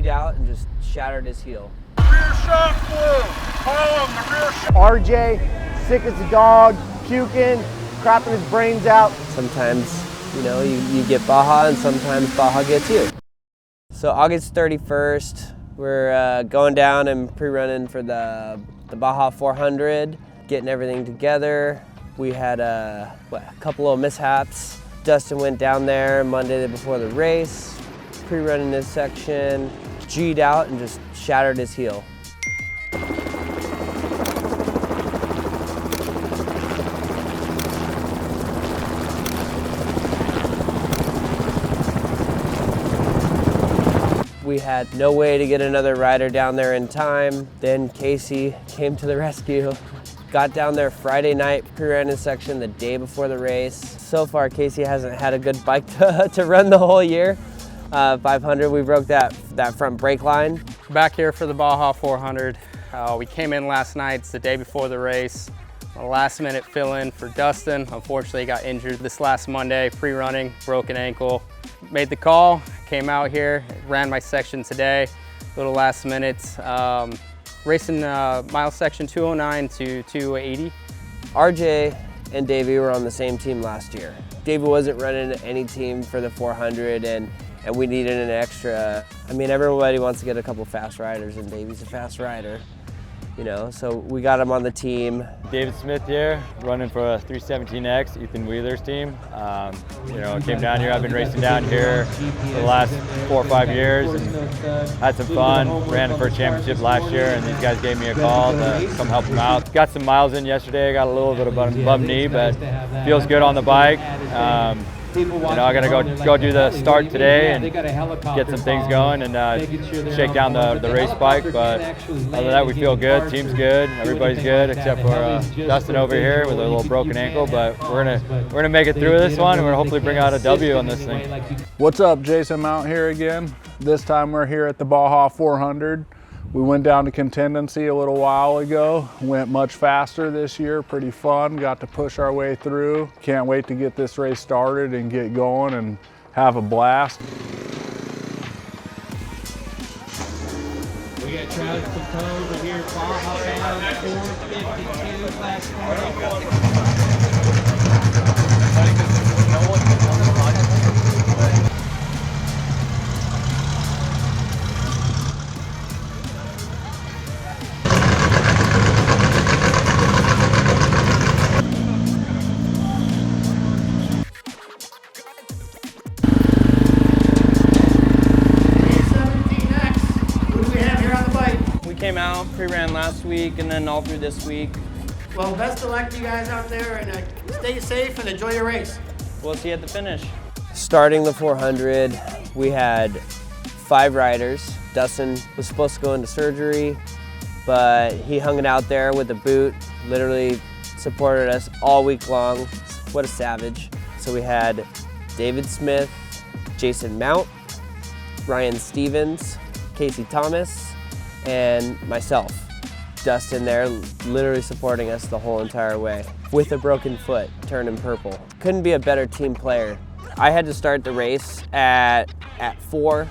G'd out and just shattered his heel. Rear shock flew. Column, the rear shock. RJ, sick as a dog, puking, crapping his brains out. Sometimes, you know, you get Baja and sometimes Baja gets you. So August 31st, we're going down and pre-running for the Baja 400, getting everything together. We had a couple of mishaps. Dustin went down there Monday before the race, pre-running this section, G'd out and just shattered his heel. We had no way to get another rider down there in time. Then Casey came to the rescue. Got down there Friday night, pre-ran his section the day before the race. So far, Casey hasn't had a good bike to run the whole year. 500, we broke that front brake line. Back here for the Baja 400. We came in last night, it's the day before the race. A last minute fill in for Dustin. Unfortunately, he got injured this last Monday, pre-running, broken ankle. Made the call, came out here, ran my section today, little last minute. Racing mile section 209 to 280. RJ and Davey were on the same team last year. Davey wasn't running any team for the 400 and we needed an extra. I mean, everybody wants to get a couple fast riders and Davey's a fast rider, you know, so we got him on the team. David Smith here, running for a 317X, Ethan Wheeler's team. You know, came down here, I've been racing down here for the last 4 or 5 years and had some fun. Ran for a championship last year and these guys gave me a call to come help them out. Got some miles in yesterday, got a little bit of bum knee, but feels good on the bike. You know, I'm gonna go do the start today and get some things going and shake down the race bike. But other than that, we feel good. Team's good. Everybody's good except for Dustin over here with a little broken ankle. But we're gonna make it through this one and we're gonna hopefully bring out a W on this thing. What's up, Jason Mount here again. This time we're here at the Baja 400. We went down to contingency a little while ago, went much faster this year, pretty fun, got to push our way through. Can't wait to get this race started and get going and have a blast. We got Travis Picot here, Baja 452 class 4. Came out, pre-ran last week, and then all through this week. Well, best of luck to you guys out there, and stay safe and enjoy your race. We'll see you at the finish. Starting the 400, we had 5 riders. Dustin was supposed to go into surgery, but he hung it out there with a boot, literally supported us all week long. What a savage. So we had David Smith, Jason Mount, Ryan Stevens, Casey Thomas, and myself. Dustin there, literally supporting us the whole entire way. With a broken foot, turning purple. Couldn't be a better team player. I had to start the race at 4.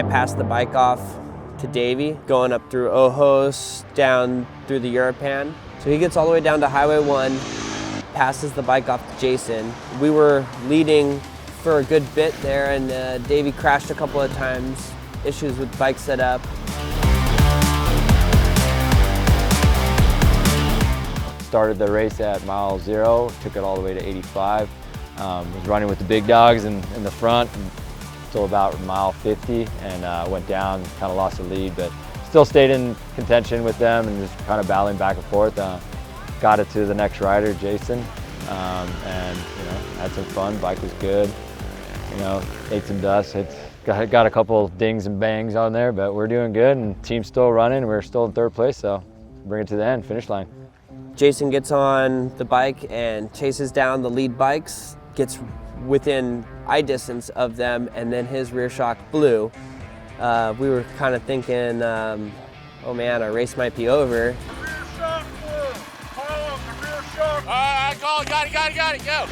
I passed the bike off to Davey, going up through Ojos, down through the Europan. So he gets all the way down to Highway 1, passes the bike off to Jason. We were leading for a good bit there, and Davey crashed a couple of times, issues with bike setup. Started the race at mile 0, took it all the way to 85. Was running with the big dogs in the front until about mile 50, and went down, kind of lost the lead, but still stayed in contention with them and just kind of battling back and forth. Got it to the next rider, Jason, and had some fun. Bike was good. Ate some dust. Got a couple dings and bangs on there, but we're doing good, and team's still running. We're still in 3rd place, so bring it to the end, finish line. Jason gets on the bike and chases down the lead bikes, gets within eye distance of them, and then his rear shock blew. We were kind of thinking, oh man, our race might be over. Rear shock blew. Call him, the rear shock. All right, call it. Got it, go.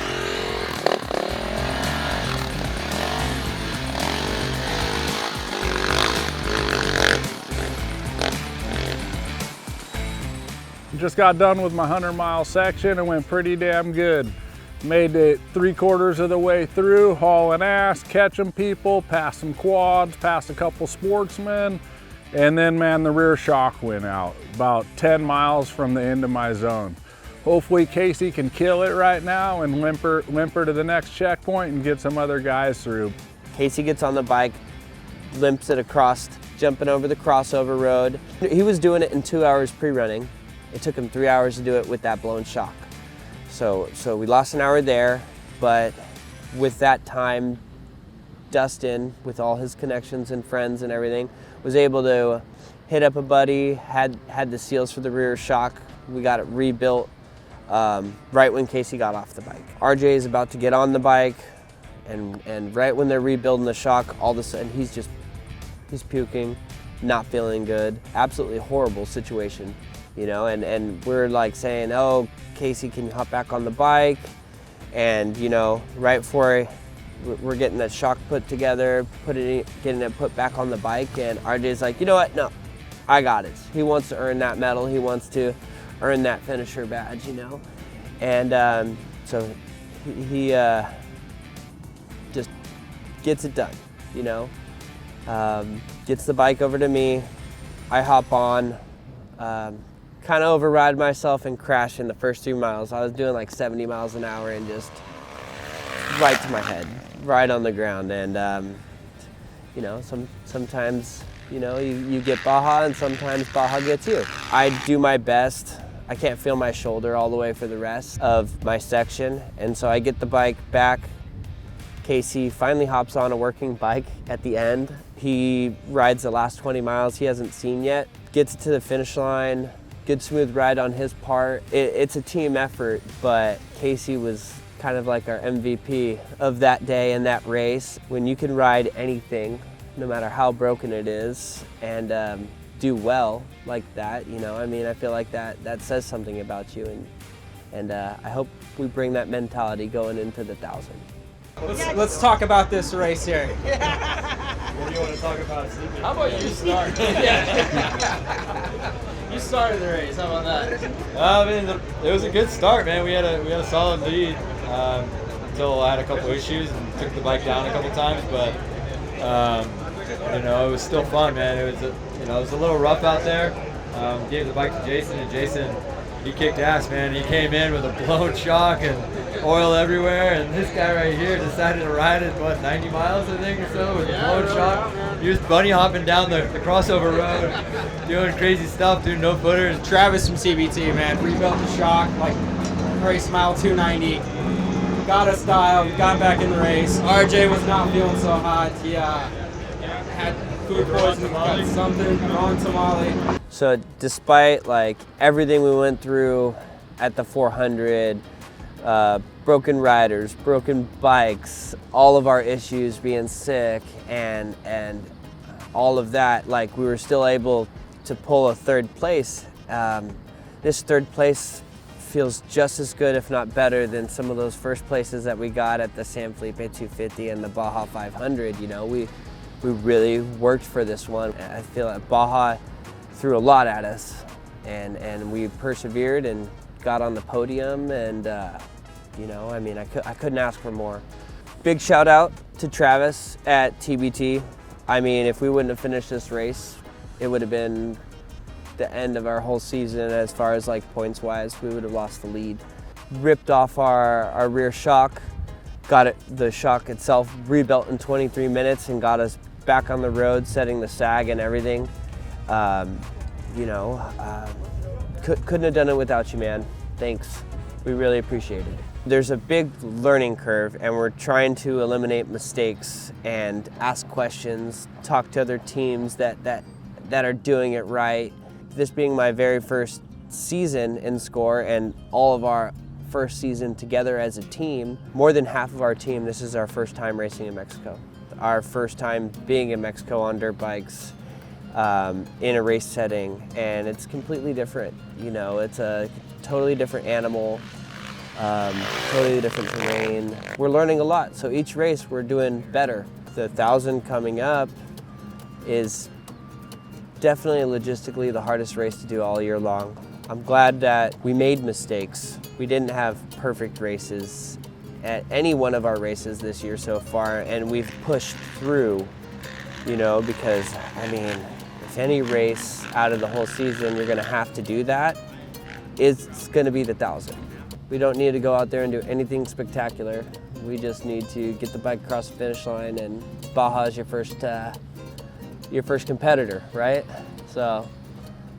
Just got done with my 100-mile section and went pretty damn good. Made it 3/4 of the way through, hauling ass, catching people, passed some quads, passed a couple sportsmen, and then, man, the rear shock went out about 10 miles from the end of my zone. Hopefully Casey can kill it right now and limper to the next checkpoint and get some other guys through. Casey gets on the bike, limps it across, jumping over the crossover road. He was doing it in 2 hours pre-running. It took him 3 hours to do it with that blown shock. So we lost an hour there, but with that time, Dustin, with all his connections and friends and everything, was able to hit up a buddy, had the seals for the rear shock. We got it rebuilt right when Casey got off the bike. RJ is about to get on the bike, and right when they're rebuilding the shock, all of a sudden he's puking, not feeling good. Absolutely horrible situation. And we're like saying, oh, Casey, can you hop back on the bike? And, right before we're getting that shock put together, getting it put back on the bike, and RJ's like, you know what, no, I got it. He wants to earn that medal. He wants to earn that finisher badge, And so he just gets it done, Gets the bike over to me. I hop on. Kind of override myself and crash in the first 2 miles. I was doing like 70 miles an hour and just right to my head, right on the ground. And, sometimes, you get Baja and sometimes Baja gets you. I do my best. I can't feel my shoulder all the way for the rest of my section. And so I get the bike back. Casey finally hops on a working bike at the end. He rides the last 20 miles he hasn't seen yet, gets to the finish line. Good smooth ride on his part. It's a team effort, but Casey was kind of like our MVP of that day and that race. When you can ride anything, no matter how broken it is, and do well like that, I feel like that says something about you, and I hope we bring that mentality going into the 1,000. Let's talk about this race here. What do you want to talk about? How about you start? You started the race. How about that? It was a good start, man. We had a solid lead until I had a couple issues and took the bike down a couple times, but it was still fun, man. It was a little rough out there. Gave the bike to Jason, and Jason, he kicked ass, man. He came in with a blown shock and oil everywhere, and this guy right here decided to ride it, 90 miles, I think, or so, with a blown shock. He was bunny hopping down the crossover road, doing crazy stuff, doing no footers. Travis from CBT, man, rebuilt the shock, like race mile 290. Got us dialed, got back in the race. RJ was not feeling so hot. He had food poisoning, got something, wrong tamale. So despite everything we went through at the 400, broken riders, broken bikes, all of our issues, being sick, and all of that, we were still able to pull a 3rd place. This 3rd place feels just as good, if not better, than some of those first places that we got at the San Felipe 250 and the Baja 500. We really worked for this one. I feel like Baja threw a lot at us, and we persevered and got on the podium, and you know, I mean, I couldn't ask for more. Big shout out to Travis at TBT. I mean, if we wouldn't have finished this race, it would have been the end of our whole season as far as like points wise. We would have lost the lead. Ripped off our rear shock, got the shock itself rebuilt in 23 minutes and got us back on the road, setting the sag and everything. You know, couldn't have done it without you, man. Thanks. We really appreciate it. There's a big learning curve, and we're trying to eliminate mistakes and ask questions, talk to other teams that are doing it right. This being my very first season in SCORE and all of our first season together as a team, more than half of our team, this is our first time racing in Mexico. Our first time being in Mexico on dirt bikes in a race setting, and it's completely different. You know, it's a totally different animal, totally different terrain. We're learning a lot, so each race we're doing better. The 1,000 coming up is definitely logistically the hardest race to do all year long. I'm glad that we made mistakes. We didn't have perfect races at any one of our races this year so far, and we've pushed through, you know, because, I mean, if any race out of the whole season you're gonna have to do that, it's gonna be the 1,000. We don't need to go out there and do anything spectacular. We just need to get the bike across the finish line, and Baja is your first competitor, right? So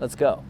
let's go.